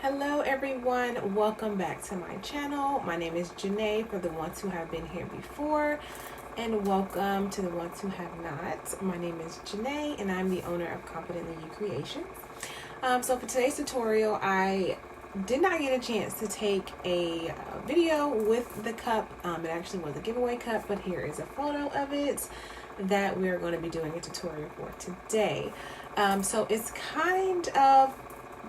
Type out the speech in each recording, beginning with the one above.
Hello everyone, welcome back to my channel. My name is Janae for the ones who have been here before, and welcome to the ones who have not. My name is Janae and I'm the owner of Confidently You Creations. So for today's tutorial, I did not get a chance to take a video with the cup. It actually was a giveaway cup, but here is a photo of it that we're going to be doing a tutorial for today. So it's kind of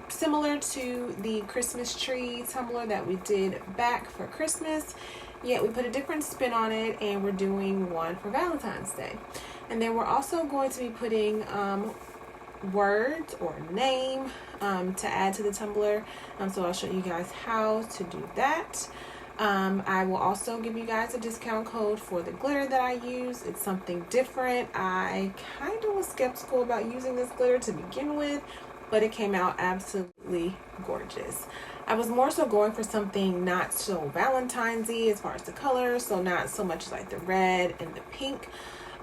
similar to the Christmas tree tumbler that we did back for Christmas, yet we put a different spin on it, and we're doing one for Valentine's Day. And then we're also going to be putting words or name to add to the tumbler. So I'll show you guys how to do that. I will also give you guys a discount code for the glitter that I use. It's something different. I kind of was skeptical about using this glitter to begin with, but it came out absolutely gorgeous. I was more so going for something not so Valentine's-y as far as the colors, so not so much like the red and the pink.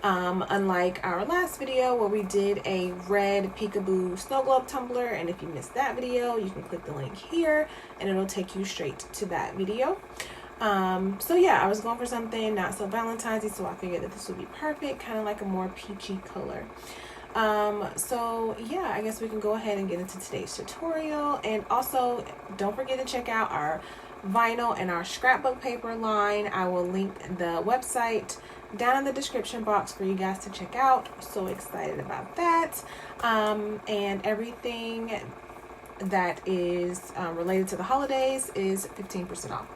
Unlike our last video where we did a red Peekaboo snow globe tumbler, and if you missed that video, you can click the link here and it'll take you straight to that video. So yeah, I was going for something not so Valentine's-y, so I figured that this would be perfect, kind of like a more peachy color. So yeah, I guess we can go ahead and get into today's tutorial. And also don't forget to check out our vinyl and our scrapbook paper line. I will link the website down in the description box for you guys to check out. So excited about that. And everything that is related to the holidays is 15% off.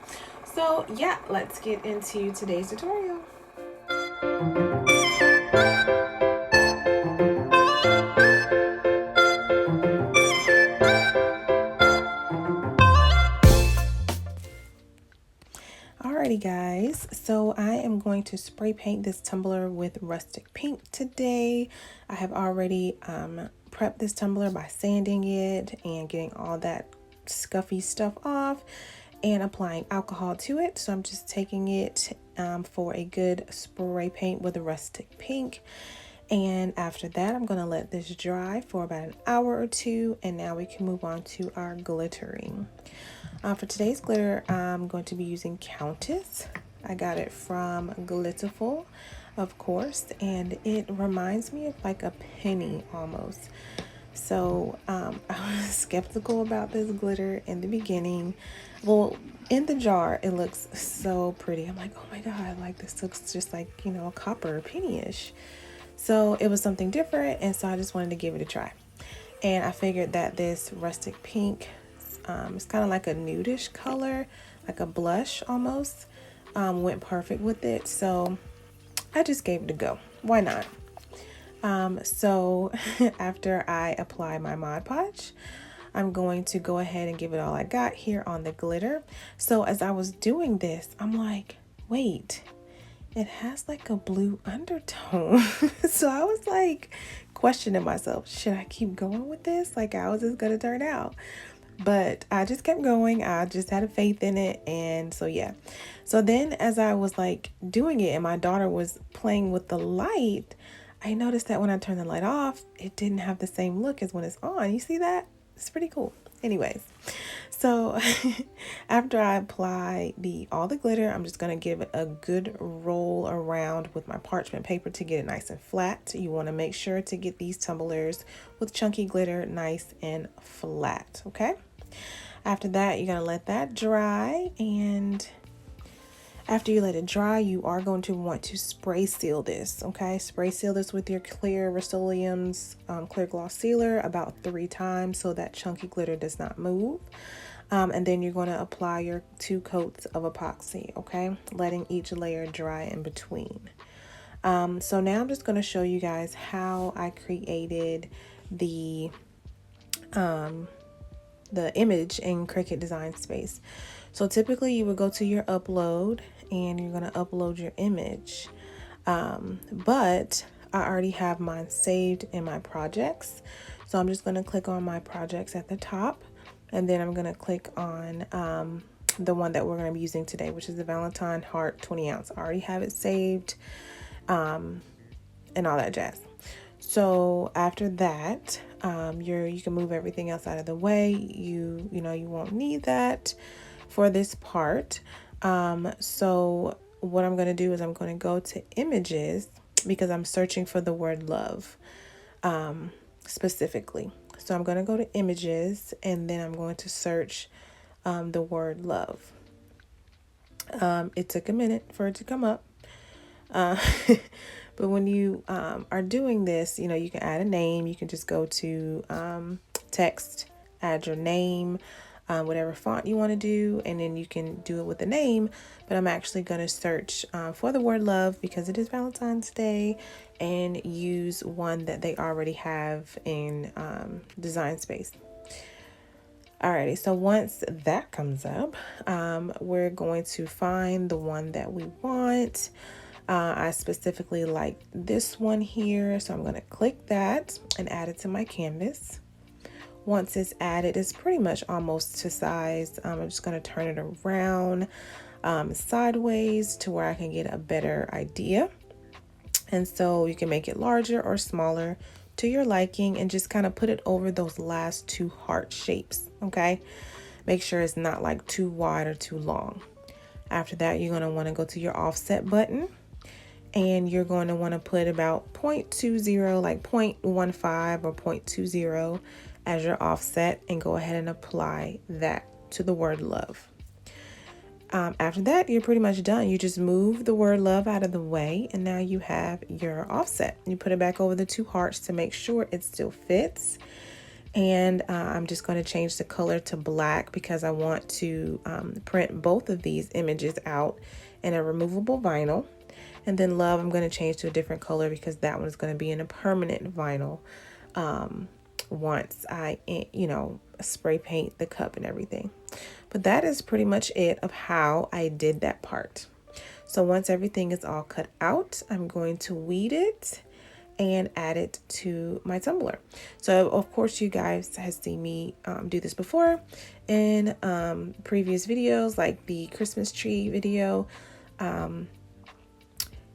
So yeah, let's get into today's tutorial. Alrighty guys, so I am going to spray paint this tumbler with Rustic Pink today. I have already prepped this tumbler by sanding it and getting all that scuffy stuff off and applying alcohol to it. So I'm just taking it for a good spray paint with a Rustic Pink. And after that, I'm going to let this dry for about an hour or two, and now we can move on to our glittering. For today's glitter, I'm going to be using Countess. I got it from Glitterful, of course, and it reminds me of like a penny almost. So I was skeptical about this glitter in the beginning. Well, in the jar, it looks so pretty. I'm like, oh my God, like this looks just like, you know, a copper penny-ish. So it was something different, and so I just wanted to give it a try. And I figured that this Rustic Pink, it's kind of like a nudish color, like a blush almost, went perfect with it. So I just gave it a go. Why not? So after I apply my ModPodge, I'm going to go ahead and give it all I got here on the glitter. So as I was doing this, I'm like, wait, it has like a blue undertone. So I was like questioning myself, should I keep going with this? Like, how is this gonna turn out? But I just kept going. I just had a faith in it. And so yeah, so then as I was like doing it and my daughter was playing with the light, I noticed that when I turned the light off, it didn't have the same look as when it's on. You see that? It's pretty cool. Anyways, so after I apply all the glitter, I'm just going to give it a good roll around with my parchment paper to get it nice and flat. You want to make sure to get these tumblers with chunky glitter nice and flat, okay? After that, you're going to let that dry, and after you let it dry, you are going to want to spray seal this, okay? Spray seal this with your clear Rustoleum's clear gloss sealer about 3 times so that chunky glitter does not move. And then you're going to apply your 2 coats of epoxy, okay? Letting each layer dry in between. So now I'm just going to show you guys how I created the image in Cricut Design Space. So typically you would go to your upload and you're going to upload your image. But I already have mine saved in my projects. So I'm just going to click on my projects at the top, and then I'm going to click on the one that we're going to be using today, which is the Valentine Heart 20 ounce. I already have it saved and all that jazz. So after that, you can move everything else out of the way. You know, you won't need that for this part. So what I'm going to do is I'm going to go to images because I'm searching for the word love, specifically. So I'm going to go to images and then I'm going to search, the word love. It took a minute for it to come up. Uh, but when you are doing this, you know, you can add a name. You can just go to text, add your name, whatever font you want to do, and then you can do it with the name. But I'm actually going to search for the word love because it is Valentine's Day, and use one that they already have in Design Space. Alrighty, so once that comes up, we're going to find the one that we want. I specifically like this one here, so I'm going to click that and add it to my canvas. Once it's added, it's pretty much almost to size. I'm just going to turn it around sideways to where I can get a better idea. And so you can make it larger or smaller to your liking and just kind of put it over those last two heart shapes, okay? Make sure it's not like too wide or too long. After that, you're going to want to go to your offset button. And you're going to want to put about 0.20, like 0.15 or 0.20 as your offset, and go ahead and apply that to the word love. After that, you're pretty much done. You just move the word love out of the way, and now you have your offset. You put it back over the two hearts to make sure it still fits. And I'm just going to change the color to black because I want to print both of these images out in a removable vinyl. And then love, I'm going to change to a different color because that one is going to be in a permanent vinyl once I, you know, spray paint the cup and everything. But that is pretty much it of how I did that part. So once everything is all cut out, I'm going to weed it and add it to my tumbler. So of course you guys have seen me do this before in previous videos, like the Christmas tree video.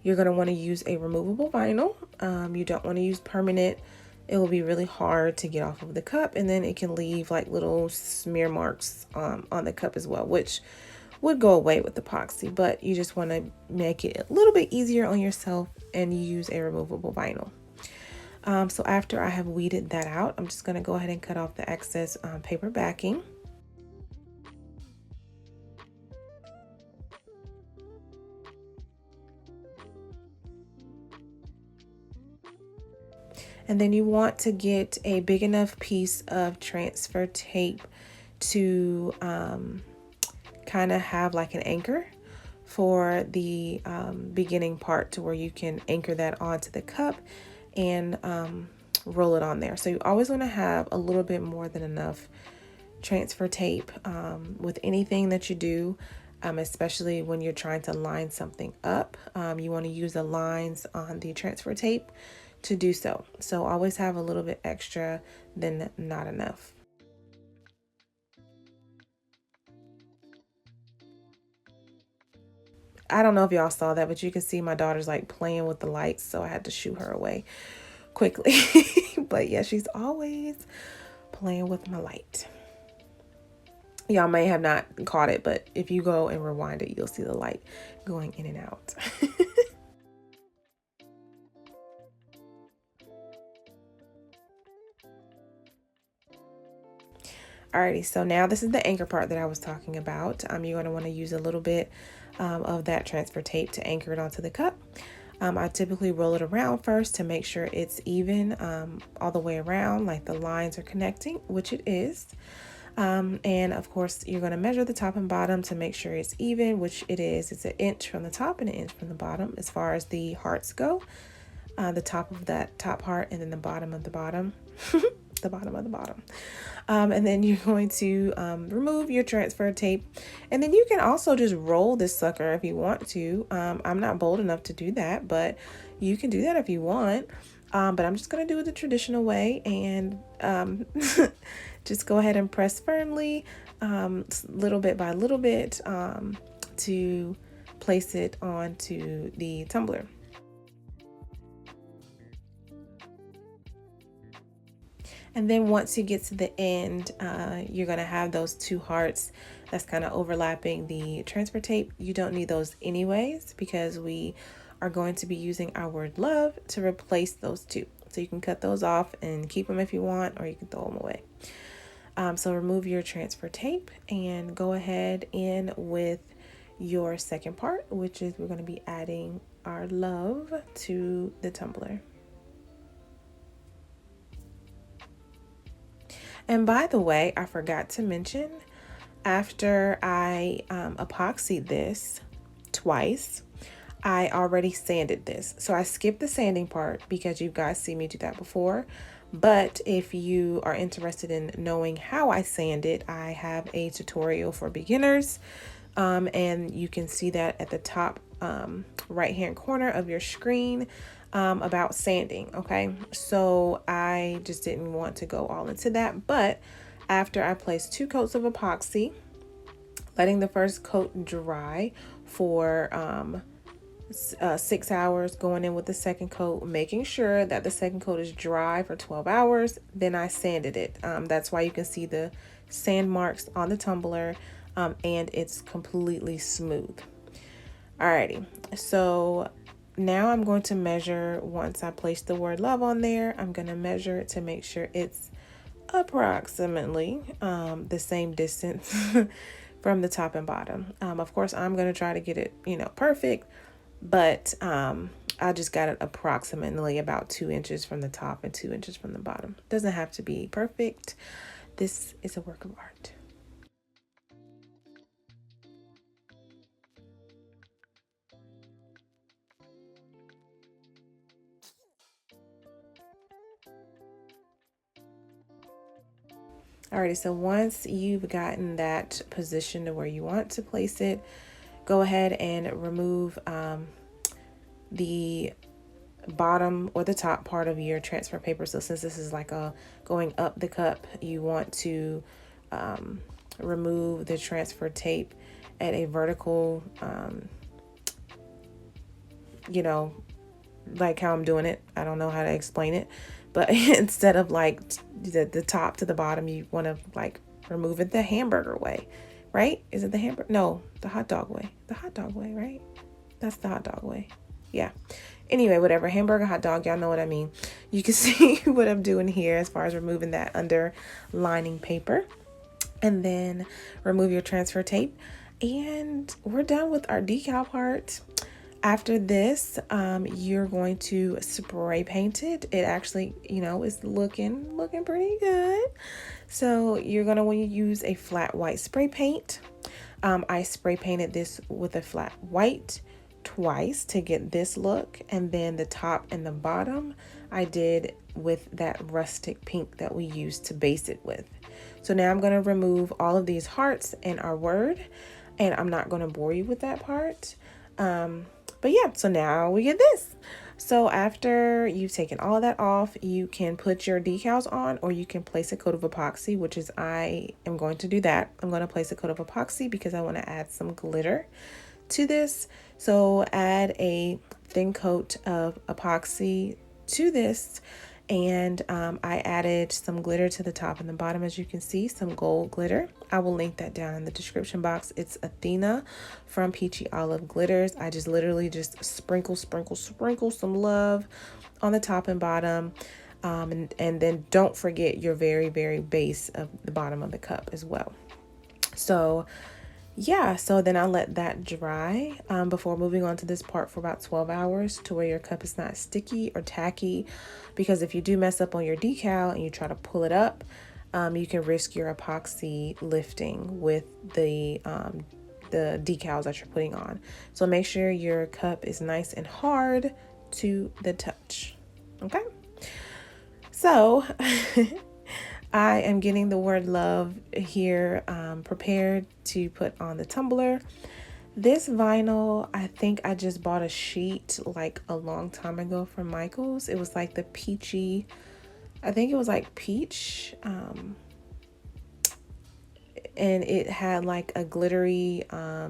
You're going to want to use a removable vinyl. You don't want to use permanent. It will be really hard to get off of the cup, and then it can leave like little smear marks on the cup as well, which would go away with epoxy, but you just want to make it a little bit easier on yourself and use a removable vinyl. So after I have weeded that out, I'm just going to go ahead and cut off the excess paper backing. And then you want to get a big enough piece of transfer tape to kind of have like an anchor for the beginning part, to where you can anchor that onto the cup and roll it on there. So you always want to have a little bit more than enough transfer tape with anything that you do, especially when you're trying to line something up. You want to use the lines on the transfer tape to do so. So always have a little bit extra than not enough. I don't know if y'all saw that, but you can see my daughter's like playing with the lights, so I had to shoo her away quickly. But yeah, she's always playing with my light. Y'all may have not caught it, but if you go and rewind it, you'll see the light going in and out. Alrighty, so now this is the anchor part that I was talking about. You're going to want to use a little bit of that transfer tape to anchor it onto the cup. I typically roll it around first to make sure it's even all the way around, like the lines are connecting, which it is. And of course, you're going to measure the top and bottom to make sure it's even, which it is. It's 1 inch from the top and 1 inch from the bottom as far as the hearts go. The top of that top heart and then the bottom of the bottom. The bottom of the bottom. And then you're going to remove your transfer tape, and then you can also just roll this sucker if you want to. I'm not bold enough to do that, but you can do that if you want. But I'm just going to do it the traditional way, and just go ahead and press firmly, little bit by little bit, to place it onto the tumbler. And then once you get to the end, you're going to have those two hearts that's kind of overlapping the transfer tape. You don't need those anyways because we are going to be using our word love to replace those two. So you can cut those off and keep them if you want, or you can throw them away. So remove your transfer tape and go ahead in with your second part, which is we're going to be adding our love to the tumbler. And by the way, I forgot to mention, after I epoxied this twice, I already sanded this. So I skipped the sanding part because you guys see me do that before. But if you are interested in knowing how I sand it, I have a tutorial for beginners. And you can see that at the top right hand corner of your screen about sanding. Okay, so I just didn't want to go all into that, but after I placed 2 coats of epoxy, letting the first coat dry for 6 hours, going in with the second coat, making sure that the second coat is dry for 12 hours, then I sanded it. That's why you can see the sand marks on the tumbler, and it's completely smooth. Alrighty, so now I'm going to measure. Once I place the word love on there, I'm going to measure it to make sure it's approximately the same distance from the top and bottom. Of course, I'm going to try to get it, perfect, but I just got it approximately about 2 inches from the top and 2 inches from the bottom. Doesn't have to be perfect. This is a work of art. Alrighty, so once you've gotten that position to where you want to place it, go ahead and remove the bottom or the top part of your transfer paper. So since this is like a going up the cup, you want to remove the transfer tape at a vertical, like how I'm doing it. I don't know how to explain it, but instead of like the top to the bottom, you want to like remove it the hamburger way, right? Is it the hamburger? No, the hot dog way. The hot dog way, right? That's the hot dog way. Yeah. Anyway, whatever. Hamburger, hot dog, y'all know what I mean. You can see what I'm doing here as far as removing that underlining paper. And then remove your transfer tape. And we're done with our decal part. After this, you're going to spray paint it. It actually, is looking pretty good. So you're going to want to use a flat white spray paint. I spray painted this with a flat white twice to get this look, and then the top and the bottom I did with that rustic pink that we used to base it with. So now I'm going to remove all of these hearts and our word, and I'm not going to bore you with that part. But yeah, so now we get this. So after you've taken all of that off, you can put your decals on, or you can place a coat of epoxy, which is I am going to do that. I'm going to place a coat of epoxy because I want to add some glitter to this. So add a thin coat of epoxy to this, and I added some glitter to the top and the bottom, as you can see, some gold glitter. I will link that down in the description box. It's Athena from Peachy Olive Glitters. I just literally just sprinkle some love on the top and bottom, and then don't forget your very, very base of the bottom of the cup as well. So yeah, so then I'll let that dry before moving on to this part for about 12 hours to where your cup is not sticky or tacky, because if you do mess up on your decal and you try to pull it up, you can risk your epoxy lifting with the decals that you're putting on. So make sure your cup is nice and hard to the touch. Okay, so I am getting the word love here prepared to put on the tumbler. This vinyl, I think I just bought a sheet like a long time ago from Michael's. It was like the peachy, I think it was like peach. And it had like a glittery, I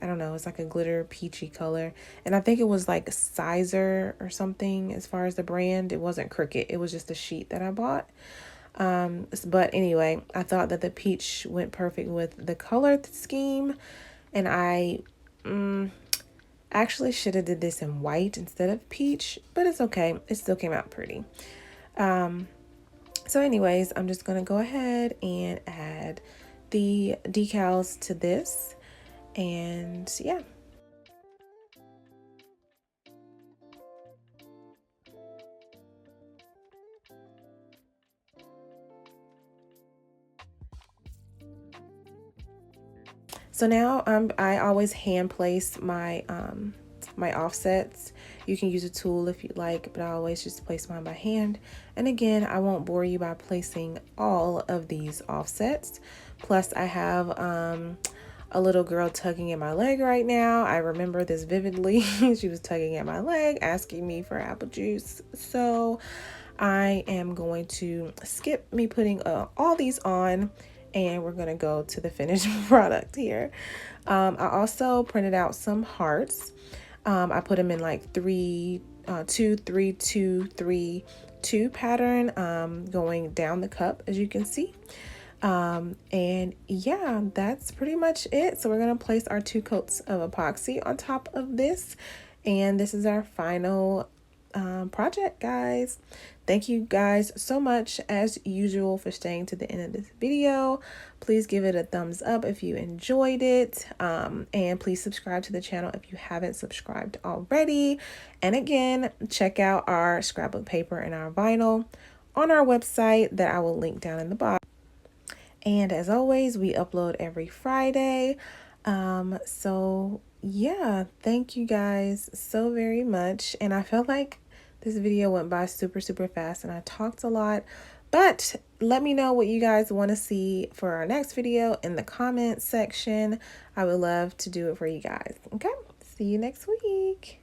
don't don't know, it's like a glitter peachy color. And I think it was like siser or something as far as the brand. It wasn't Cricut. It was just a sheet that I bought. But anyway, I thought that the peach went perfect with the color scheme. And I actually should have did this in white instead of peach, but it's okay. It still came out pretty. So anyways, I'm just going to go ahead and add the decals to this. And yeah. So now I always hand place my my offsets. You can use a tool if you like, but I always just place mine by hand. And again, I won't bore you by placing all of these offsets. Plus I have a little girl tugging at my leg right now. I remember this vividly. She was tugging at my leg, asking me for apple juice. So I am going to skip me putting all these on, and we're going to go to the finished product here. I also printed out some hearts. I put them in like 3, 2, 3, 2, 3, 2 pattern, going down the cup, as you can see. And yeah, that's pretty much it. So we're going to place our 2 coats of epoxy on top of this. And this is our final project, guys. Thank you guys so much as usual for staying to the end of this video. Please give it a thumbs up if you enjoyed it, and please subscribe to the channel if you haven't subscribed already. And again, check out our scrapbook paper and our vinyl on our website that I will link down in the box. And as always, we upload every Friday. So yeah, thank you guys so very much. And I felt like this video went by super fast and I talked a lot, but let me know what you guys want to see for our next video in the comment section. I would love to do it for you guys. Okay, see you next week.